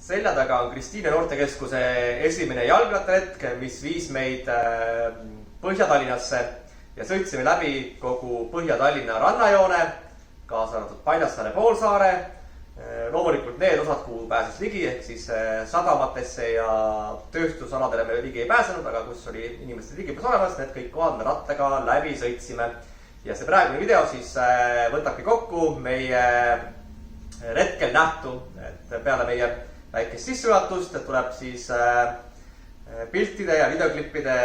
Selja taga on Kristiine noortekeskuse esimene jalgrattaretk, mis viis meid Põhja-Tallinnasse ja sõitsime läbi kogu Põhja-Tallinna rannajoone, kaasa arvatud Paljassaare poolsaare. Loomulikult need osad, kuhu pääses ligi, ehk siis sadamatesse ja tööstusaladele me ligi ei pääsenud, aga kus oli inimeste ligipääs olemas, need kõik kohad me rattaga läbi sõitsime. Ja see praegune video siis võtabki kokku meie retkel nähtu, et peale meie väikest sissejuhatust tuleb siis piltide ja videoklippide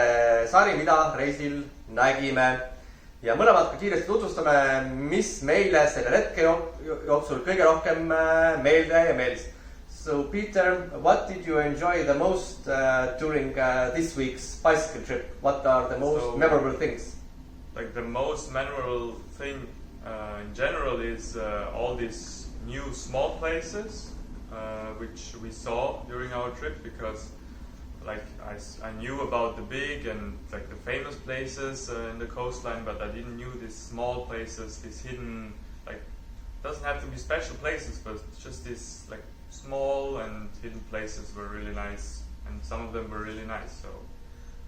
sari, mida reisil nägime. Ja mõlemad ka kiiresti tutvustame, mis meile selle retke jooksul kõige rohkem meelde ja meeldis. So Peter, what did you enjoy the most during this week's bicycle trip? What are the most memorable things? Like the most memorable thing in general is all these new small places which we saw during our trip, because like I knew about the big and like the famous places in the coastline, but I didn't knew these small places, these hidden, like doesn't have to be special places, but just these like small and hidden places were really nice, and some of them were really nice, so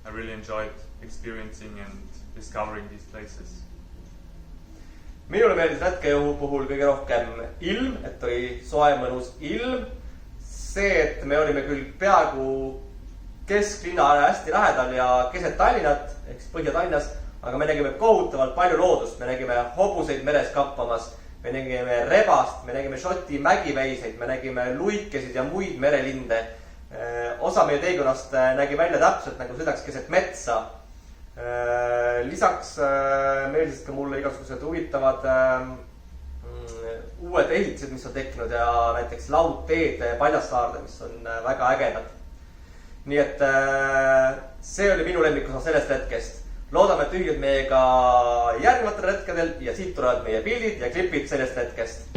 I really enjoyed experiencing and discovering these places. Minule meeldis retkejuhu puhul kõige rohkem ilm, et oli soe mõnus ilm. See, et me olime küll peaaegu kesklinna hästi lähedal ja keset Tallinnat, ehk Põhja-Tallinnas, aga me nägime kohutavalt palju loodust. Me nägime hobuseid meres kappamas, me nägime rebast, me nägime Šoti mägiveiseid, me nägime luikesid ja muid merelinde. Osa meie teekonnast nägi välja täpselt nagu sõidaks keset metsa. Lisaks meeldisid ka mulle igasugused huvitavad uued ehitised, mis on tekkinud, ja näiteks laudteed Paljassaarde, mis on väga ägedad. Nii et see oli minu lemmikosa sellest retkest. Loodame, et ühined meiega järgnevatel retkedel ja siit tulevad meie pildid ja klipid sellest retkest.